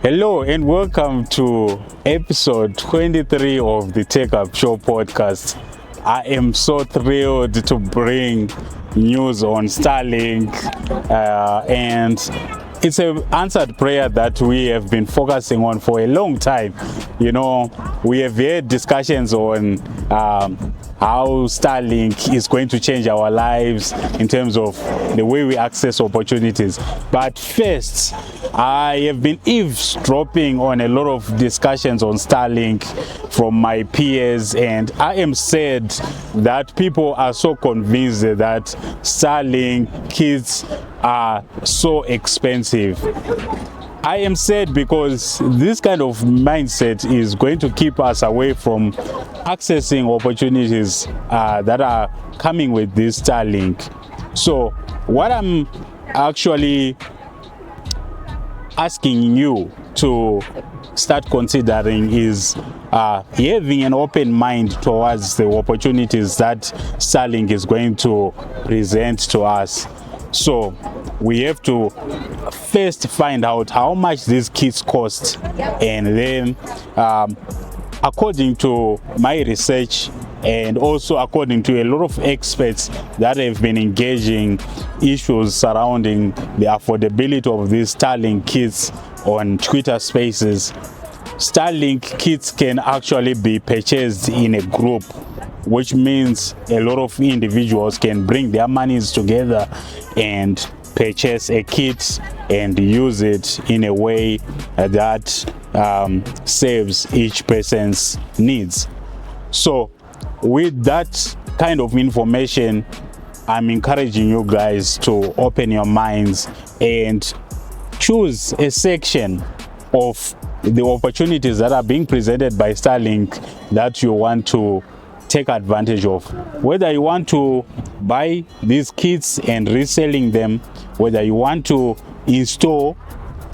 Hello and welcome to episode 23 of the Techhub Show podcast. I am so thrilled to bring news on Starlink and it's an answered prayer that we have been focusing on for a long time. You know, we have had discussions on how Starlink is going to change our lives in terms of the way we access opportunities. But first, I have been eavesdropping on a lot of discussions on Starlink from my peers, and I am sad that people are so convinced that Starlink kits are so expensive. I am sad because this kind of mindset is going to keep us away from accessing opportunities that are coming with this Starlink. So what I'm actually asking you to start considering is having an open mind towards the opportunities that Starlink is going to present to us. So we have to first find out how much these kits cost, and then according to my research and also according to a lot of experts that have been engaging issues surrounding the affordability of these Starlink kits on Twitter Spaces, Starlink kits can actually be purchased in a group, which means a lot of individuals can bring their monies together and purchase a kit and use it in a way that saves each person's needs. So with that kind of information, I'm encouraging you guys to open your minds and choose a section of the opportunities that are being presented by Starlink that you want to take advantage of. Whether you want to buy these kits and reselling them, whether you want to install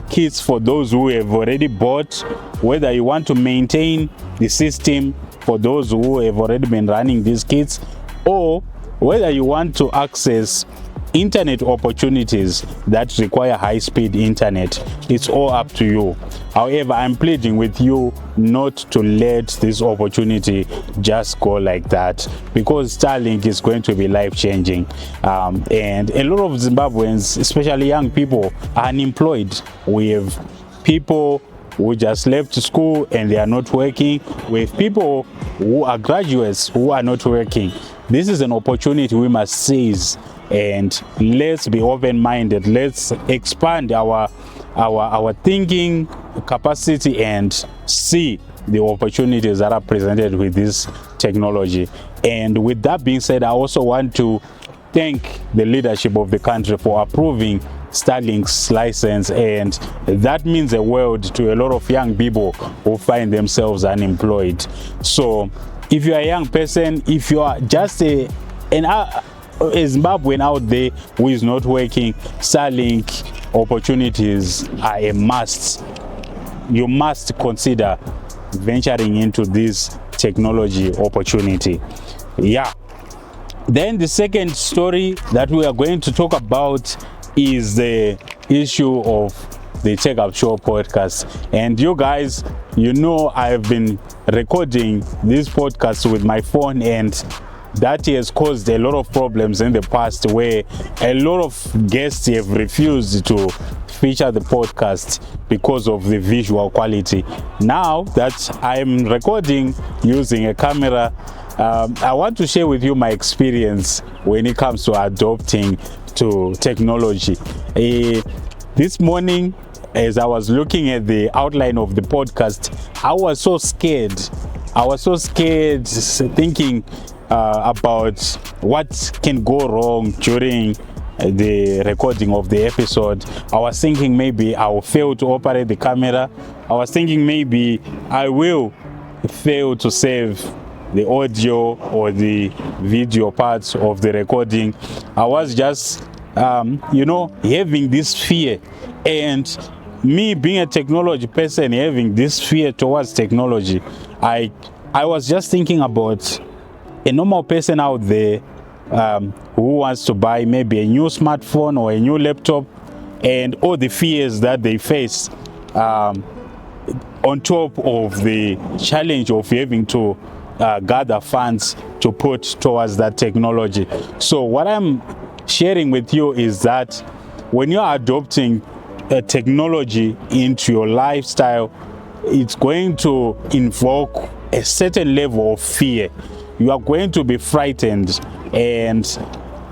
kits for those who have already bought, whether you want to maintain the system for those who have already been running these kits, or whether you want to access internet opportunities that require high-speed internet. It's all up to you. However, I'm pleading with you not to let this opportunity just go like that, because Starlink is going to be life-changing, and a lot of Zimbabweans, especially young people, are unemployed. We have people who just left school and they are not working. We have people who are graduates who are not working. This is an opportunity we must seize, and let's be open-minded. Let's expand our thinking capacity and see the opportunities that are presented with this technology. And with that being said, I also want to thank the leadership of the country for approving Starlink's license, and that means the world to a lot of young people who find themselves unemployed. So if you are a young person, if you are just a Zimbabwean out there who is not working, Starlink opportunities are a must. You must consider venturing into this technology opportunity. Yeah. Then the second story that we are going to talk about is the issue of the Techhub Show podcast. And you guys, you know, I've been recording this podcast with my phone, and that has caused a lot of problems in the past, where a lot of guests have refused to feature the podcast because of the visual quality. Now that I'm recording using a camera, I want to share with you my experience when it comes to adopting to technology. This morning, as I was looking at the outline of the podcast, I was so scared. Thinking about what can go wrong during the recording of the episode. I was thinking maybe I will fail to operate the camera. I was thinking maybe I will fail to save the audio or the video parts of the recording. I was just having this fear, and me being a technology person, having this fear towards technology, I was just thinking about a normal person out there who wants to buy maybe a new smartphone or a new laptop, and all the fears that they face on top of the challenge of having to gather funds to put towards that technology. So what I'm sharing with you is that when you're adopting technology into your lifestyle, it's going to invoke a certain level of fear. You are going to be frightened, and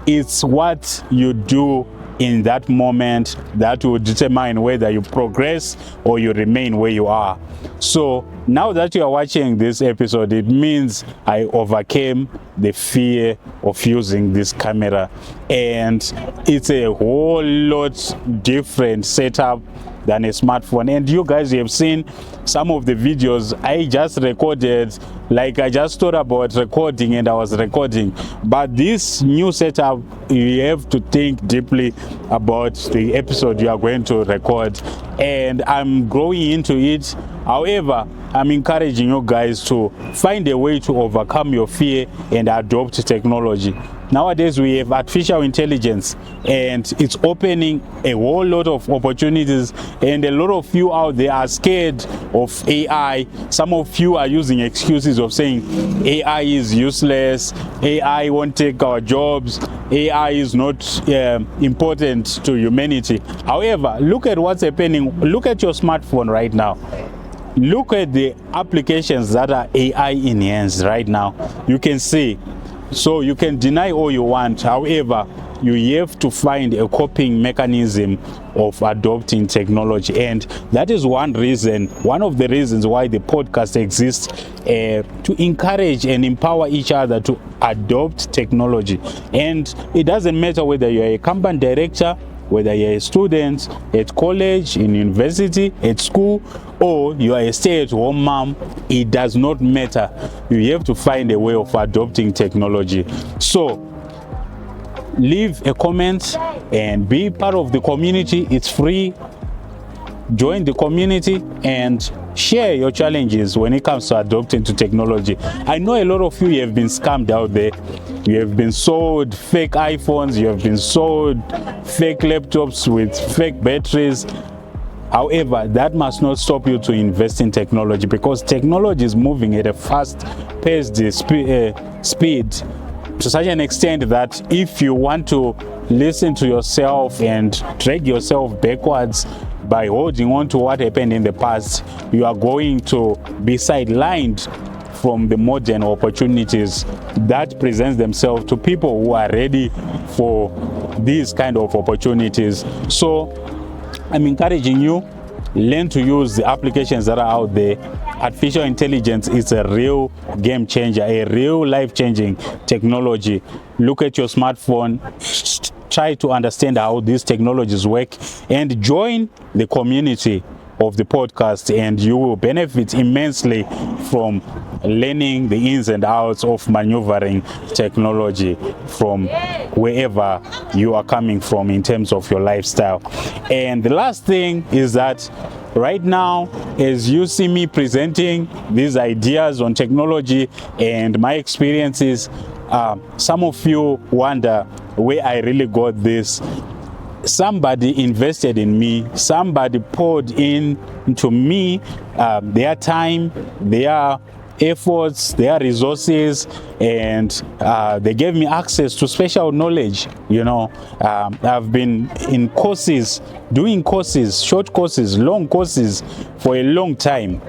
it's what you do in that moment that will determine whether you progress or you remain where you are. So now that you are watching this episode, it means I overcame the fear of using this camera, and it's a whole lot different setup than a smartphone. And you guys have seen some of the videos I just recorded, like I just thought about recording and I was recording. But this new setup, you have to think deeply about the episode you are going to record, and I'm growing into it. However, I'm encouraging you guys to find a way to overcome your fear and adopt technology. Nowadays we have artificial intelligence, and it's opening a whole lot of opportunities, and a lot of you out there are scared of AI. Some of you are using excuses of saying AI is useless, AI won't take our jobs, AI is not important to humanity. However, look at what's happening. Look at your smartphone right now. Look at the applications that are AI enhanced right now. You can see. So you can deny all you want. However, you have to find a coping mechanism of adopting technology, and that is one of the reasons why the podcast exists, to encourage and empower each other to adopt technology. And it doesn't matter whether you're a company director, whether you're a student at college, in university, at school, or you are a stay-at-home mom, it does not matter. You have to find a way of adopting technology. So leave a comment and be part of the community. It's free. Join the community and share your challenges when it comes to adopting to technology. I know a lot of you have been scammed out there. You have been sold fake iPhones, you have been sold fake laptops with fake batteries. However, that must not stop you to invest in technology, because technology is moving at a fast-paced speed to such an extent that if you want to listen to yourself and drag yourself backwards by holding on to what happened in the past, you are going to be sidelined from the modern opportunities that present themselves to people who are ready for these kind of opportunities. So I'm encouraging you, learn to use the applications that are out there. Artificial intelligence is a real game changer, a real life-changing technology. Look at your smartphone, try to understand how these technologies work, and join the community of the podcast, and you will benefit immensely from learning the ins and outs of maneuvering technology from wherever you are coming from in terms of your lifestyle. And the last thing is that right now, as you see me presenting these ideas on technology and my experiences, some of you wonder where I really got this. Somebody invested in me, somebody poured into me their time, their efforts, their resources, and they gave me access to special knowledge. You know, I've been in courses, doing courses, short courses, long courses for a long time,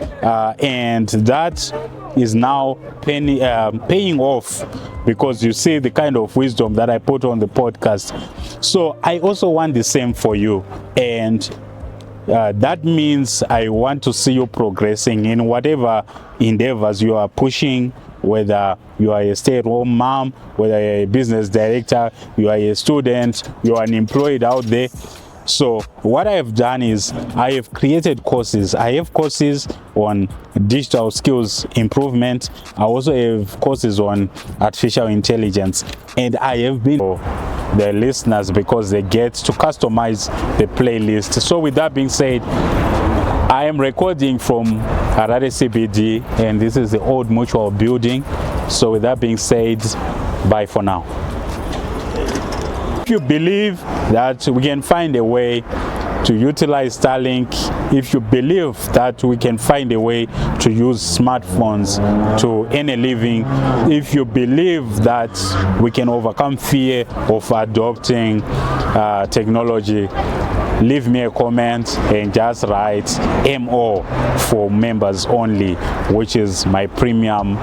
and that is now paying off, because you see the kind of wisdom that I put on the podcast. So I also want the same for you, and that means I want to see you progressing in whatever endeavors you are pushing, whether you are a stay-at-home mom, whether you're a business director, you are a student, you are unemployed out there. So what I have done is I have created courses. I have courses on digital skills improvement. I also have courses on artificial intelligence, and I have been for the listeners because they get to customize the playlist. So with that being said, I am recording from Harare CBD, and this is the Old Mutual building. So with that being said, bye for now. If you believe that we can find a way to utilize Starlink if you believe that we can find a way to use smartphones to earn a living, if you believe that we can overcome fear of adopting technology, leave me a comment and just write MO for members only, which is my premium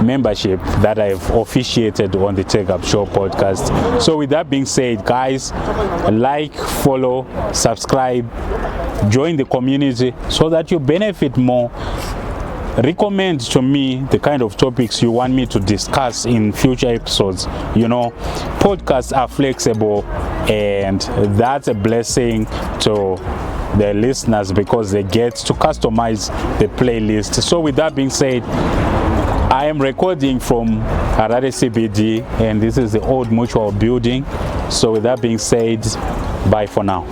membership that I've officiated on the Techhub Show podcast. So with that being said, guys, like, follow, subscribe, join the community so that you benefit more. Recommend to me the kind of topics you want me to discuss in future episodes. You know, podcasts are flexible, and that's a blessing to the listeners because they get to customize the playlist. So with that being said, I am recording from Harare CBD, and this is the Old Mutual building. So with that being said, bye for now.